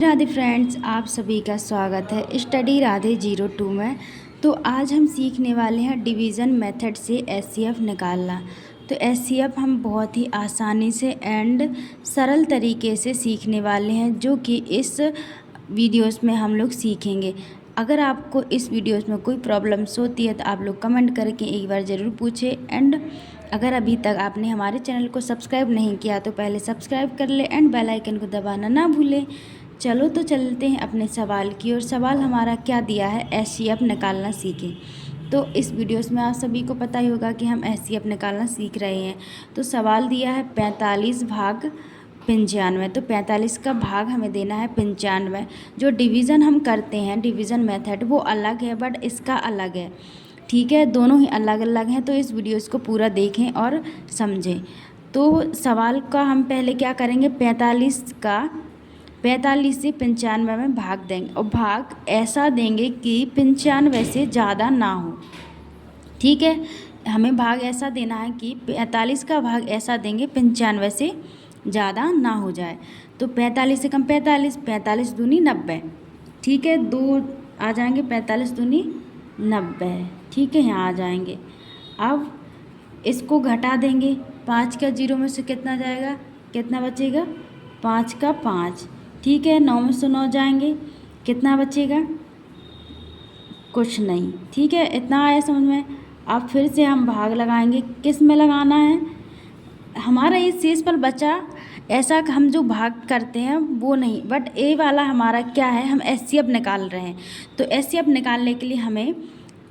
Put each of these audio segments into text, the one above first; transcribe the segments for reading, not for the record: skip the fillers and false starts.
Radhe friends, आप सभी का स्वागत है स्टडी राधे 02 में। तो आज हम सीखने वाले हैं डिवीज़न मेथड से एचसीएफ निकालना। तो एचसीएफ हम बहुत ही आसानी से एंड सरल तरीके से सीखने वाले हैं, जो कि इस वीडियोस में हम लोग सीखेंगे। अगर आपको इस वीडियोस में कोई प्रॉब्लम्स होती है तो आप लोग कमेंट करके एक बार ज़रूर पूछें। एंड अगर अभी तक आपने हमारे चैनल को सब्सक्राइब नहीं किया तो पहले सब्सक्राइब कर ले एंड बेल आइकन को दबाना ना भूलें। चलो तो चलते हैं अपने सवाल की और। सवाल हमारा क्या दिया है, एचसीएफ निकालना सीखें। तो इस वीडियोस में आप सभी को पता ही होगा कि हम एचसीएफ निकालना सीख रहे हैं। तो सवाल दिया है 45 भाग 95। तो 45 का भाग हमें देना है 95। जो डिवीज़न हम करते हैं, डिवीज़न मेथड, वो अलग है बट इसका अलग है। ठीक है, दोनों ही अलग अलग हैं। तो इस वीडियोस को पूरा देखें और समझें। तो सवाल का हम पहले क्या करेंगे, 45 से 95 में भाग देंगे और भाग ऐसा देंगे कि 95 से ज़्यादा ना हो। ठीक है, हमें भाग ऐसा देना है कि 45 का भाग ऐसा देंगे 95 से ज़्यादा ना हो जाए। तो 45 से कम 45, 45 दूनी 90। ठीक है, दो आ जाएंगे, 45 दूनी 90। ठीक है, यहाँ आ जाएंगे। अब इसको घटा देंगे, 5 का 0 में से कितना जाएगा, कितना बचेगा, 5 का 5। ठीक है, 9 में से 9 जाएंगे, कितना बचेगा, कुछ नहीं। ठीक है, इतना आया समझ में। अब फिर से हम भाग लगाएंगे, किस में लगाना है, हमारा ये शेष पर बचा। ऐसा हम जो भाग करते हैं वो नहीं, बट ए वाला हमारा क्या है, हम एचसीएफ निकाल रहे हैं। तो एचसीएफ निकालने के लिए हमें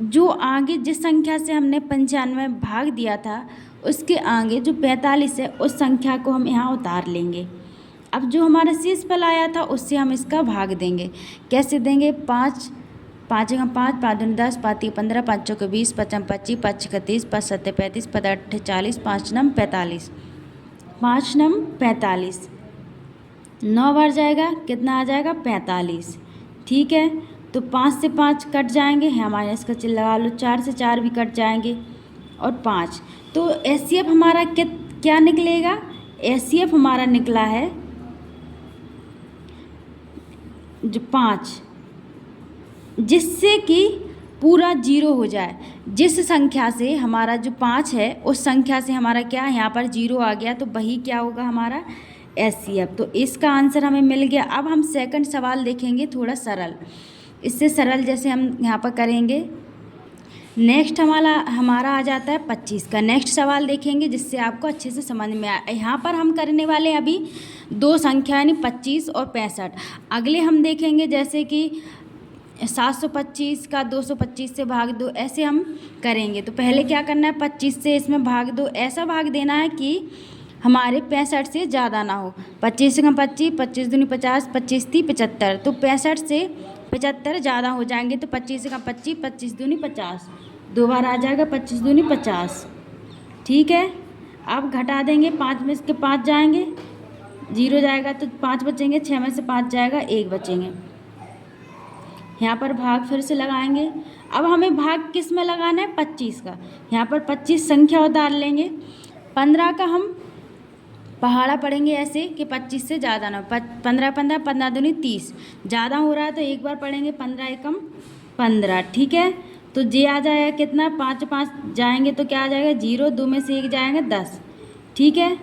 जो आगे जिस संख्या से हमने 95 भाग दिया था, उसके आगे जो 45 है उस संख्या को हम यहाँ उतार लेंगे। अब जो हमारा शेष फल आया था उससे हम इसका भाग देंगे। कैसे देंगे, 5 5 का 5, 5 दूनी 10, 5 तीन 15, 5 चौके 20, 5 25, 5 छक्के 30, 5 सत्ते 35, 5 आठे 40, 5 नम 45, 5 नम 45। 9 बार जाएगा, कितना आ जाएगा, 45। ठीक है, तो 5 से 5 कट जाएंगे, यहाँ माइनस का चिन्ह लगा लो। 4 से 4 भी कट जाएंगे और 5। तो एचसीएफ हमारा क्या निकलेगा, एचसीएफ हमारा निकला है जो 5, जिससे कि पूरा 0 हो जाए। जिस संख्या से हमारा जो 5 है उस संख्या से हमारा क्या, यहाँ पर 0 आ गया, तो वही क्या होगा, हमारा एचसीएफ। तो इसका आंसर हमें मिल गया। अब हम सेकंड सवाल देखेंगे, थोड़ा सरल, इससे सरल जैसे हम यहाँ पर करेंगे। नेक्स्ट हमारा आ जाता है 25 का। नेक्स्ट सवाल देखेंगे जिससे आपको अच्छे से समझ में आए। यहाँ पर हम करने वाले अभी दो संख्या यानी 25 और 65। अगले हम देखेंगे जैसे कि 725 का 225 से भाग दो, ऐसे हम करेंगे। तो पहले क्या करना है, 25 से इसमें भाग दो, ऐसा भाग देना है कि हमारे 65 से ज़्यादा ना हो। 25 से कम 25, 25 दूनी 50, 25 ती 75। तो 65 से 75 ज़्यादा हो जाएंगे, तो 25 से कम 25, 25 दूनी 50, 2 बार आ जाएगा, 25 दूनी 50। ठीक है, अब घटा देंगे, 5 में से 5 जाएंगे, 0 जाएगा तो 5 बचेंगे, 6 में से 5 जाएगा, 1 बचेंगे। यहाँ पर भाग फिर से लगाएंगे। अब हमें भाग किस में लगाना है, 25 का। यहाँ पर 25 संख्या उतार लेंगे। 15 का हम पहाड़ा पढ़ेंगे ऐसे कि 25 से ज़्यादा ना, 15 15, 15 दूनी 30, ज़्यादा हो रहा है तो एक बार पढ़ेंगे, 15 एकम 15। ठीक है, तो जे आ जाएगा कितना, 5 5 जाएंगे तो क्या आ जाएगा, 0, 2 में से 1 जाएंगे 10। ठीक है,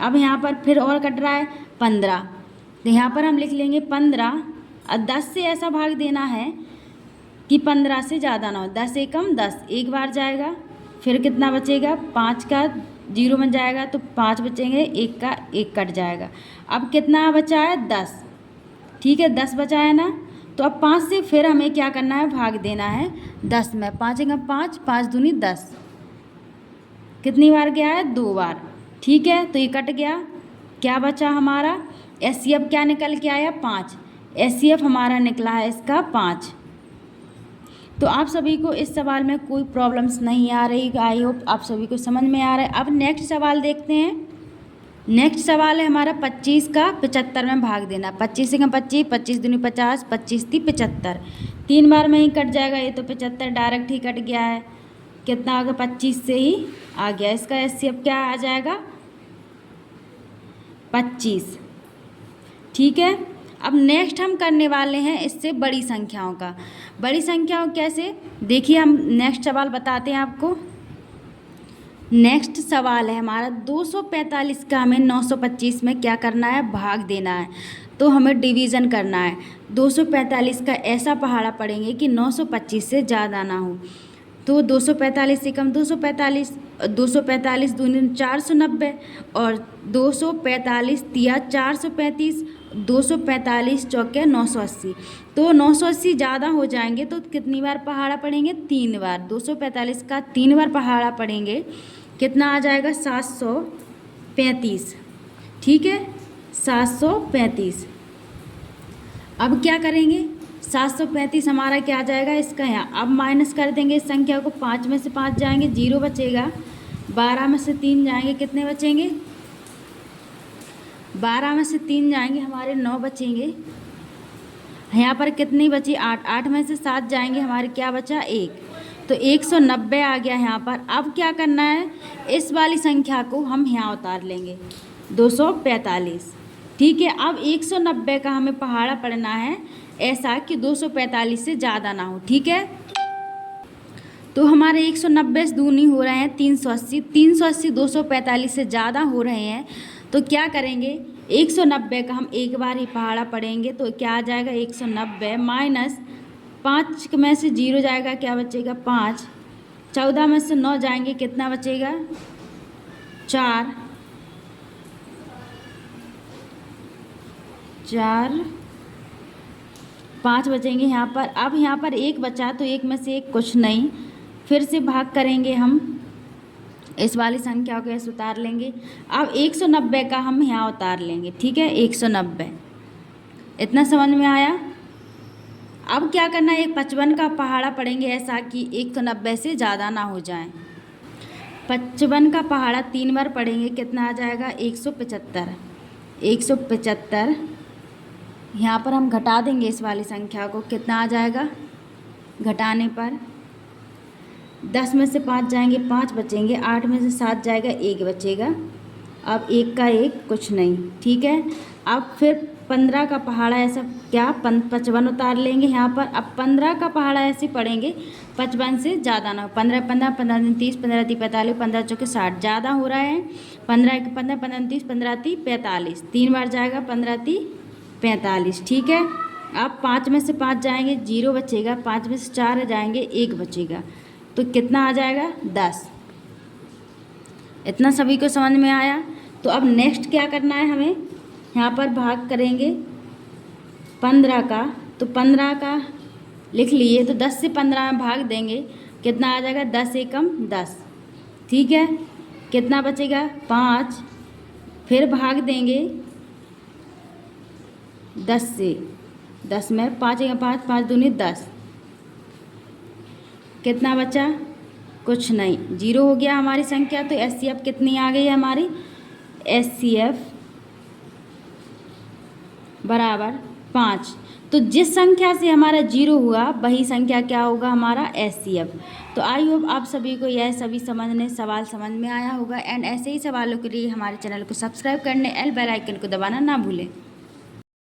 अब यहाँ पर फिर और कट रहा है 15, तो यहाँ पर हम लिख लेंगे 15 और 10 से ऐसा भाग देना है कि 15 से ज़्यादा ना हो। 10 एकम 10, एक बार जाएगा, फिर कितना बचेगा, 5 का 0 में जाएगा तो 5 बचेंगे, 1 का 1 कट जाएगा। अब कितना बचा है, 10। ठीक है, 10 बचा है ना, तो अब 5 से फिर हमें क्या करना है, भाग देना है 10 में। 5 एकम 5, 5 दूनी 10, कितनी बार गया है, 2 बार। ठीक है, तो ये कट गया, क्या बचा हमारा, एचसीएफ क्या निकल के आया, 5। एचसीएफ हमारा निकला है इसका 5। तो आप सभी को इस सवाल में कोई प्रॉब्लम्स नहीं आ रही, आई होप आप सभी को समझ में आ रहा है। अब नेक्स्ट सवाल देखते हैं। नेक्स्ट सवाल है हमारा 25 का 75 में भाग देना। 25 से कम 25, 25 दूनी 50, 25 ती 75, 3 बार में ही कट जाएगा, ये तो 75 डायरेक्ट ही कट गया है। कितना आ गया, 25 से ही आ गया। इसका एचसीएफ क्या आ जाएगा, 25। ठीक है, अब नेक्स्ट हम करने वाले हैं इससे बड़ी संख्याओं का। बड़ी संख्याओं कैसे, देखिए हम नेक्स्ट सवाल बताते हैं आपको। नेक्स्ट सवाल है हमारा 245 का हमें 925 में क्या करना है, भाग देना है। तो हमें डिवीज़न करना है। 245 का ऐसा पहाड़ा पढ़ेंगे कि 925 से ज़्यादा ना हो। तो 245 से कम 245, 245 दूनी 490 और 245 तिया 435, 245 चौके 980। तो 980 ज़्यादा हो जाएंगे तो कितनी बार पहाड़ा पढ़ेंगे, 3 बार। 245 का 3 बार पहाड़ा पढ़ेंगे, कितना आ जाएगा, 735। ठीक है, 735। अब क्या करेंगे, 735 हमारा क्या आ जाएगा, इसका यहाँ अब माइनस कर देंगे इस संख्या को। 5 में से 5 जाएंगे 0 बचेगा, 12 में से 3 जाएंगे कितने बचेंगे, 12 में से 3 जाएंगे हमारे 9 बचेंगे। यहाँ पर कितनी बची, 8। 8 में से 7 जाएंगे हमारे क्या बचा, 1। तो 190 आ गया यहाँ पर। अब क्या करना है, इस वाली संख्या को हम यहाँ उतार लेंगे, 245। ठीक है, अब 190 का हमें पहाड़ा पढ़ना है ऐसा कि 245 से ज़्यादा ना हो। ठीक है, तो हमारे 190 से दूनी हो रहे हैं 380, 380 245 से ज़्यादा हो रहे हैं। तो क्या करेंगे, 190 का हम एक बार ही पहाड़ा पढ़ेंगे। तो क्या आ जाएगा, 190 माइनस 5 में से 0 जाएगा, क्या बचेगा, 5। 14 में से 9 जाएंगे, कितना बचेगा, 4। 5 बचेंगे यहाँ पर। अब यहाँ पर 1 बचा, तो 1 में से 1 कुछ नहीं, फिर से भाग करेंगे हम, इस वाली संख्या को ऐसे उतार लेंगे। अब 190 का हम यहाँ उतार लेंगे। ठीक है, 190। इतना समझ में आया। अब क्या करना है, 55 का पहाड़ा पढ़ेंगे ऐसा कि 190 से ज़्यादा ना हो जाए। 55 का पहाड़ा 3 बार पढ़ेंगे, कितना आ जाएगा, 175। 175 यहाँ पर हम घटा देंगे इस वाली संख्या को, कितना आ जाएगा, घटाने पर 10 में से 5 जाएंगे 5 बचेंगे, 8 में से 7 जाएगा 1 बचेगा। अब 1 का 1 कुछ नहीं। ठीक है, अब फिर 15 का पहाड़ा ऐसा क्या 55 उतार लेंगे यहाँ पर। अब 15 का पहाड़ा ऐसे पढ़ेंगे 55 से ज़्यादा ना हो। 15 15 15 दिन 30, 15 30 45, 15 चौके 60, ज़्यादा हो रहा है। 15 15 15 30, 15 30 45, 3 बार जाएगा, 15 30 45। ठीक है, अब 5 में से 5 जाएंगे 0 बचेगा, 5 में से 4 जाएंगे 1 बचेगा। तो कितना आ जाएगा, 10। इतना सभी को समझ में आया। तो अब नेक्स्ट क्या करना है, हमें यहाँ पर भाग करेंगे 15 का। तो 15 का लिख लिए, तो 10 से 15 में भाग देंगे, कितना आ जाएगा, 10 एकम 10। ठीक है, कितना बचेगा, 5। फिर भाग देंगे 10 से, 10 में 5 एकम 5, 5 दूनी 10, कितना बचा, कुछ नहीं, 0 हो गया हमारी संख्या। तो एचसीएफ कितनी आ गई है हमारी, एचसीएफ बराबर 5। तो जिस संख्या से हमारा 0 हुआ वही संख्या क्या होगा, हमारा एचसीएफ। तो आई होप आप सभी को यह सभी सवाल समझ में आया होगा। एंड ऐसे ही सवालों के लिए हमारे चैनल को सब्सक्राइब करने, बेल आइकन को दबाना ना भूलें।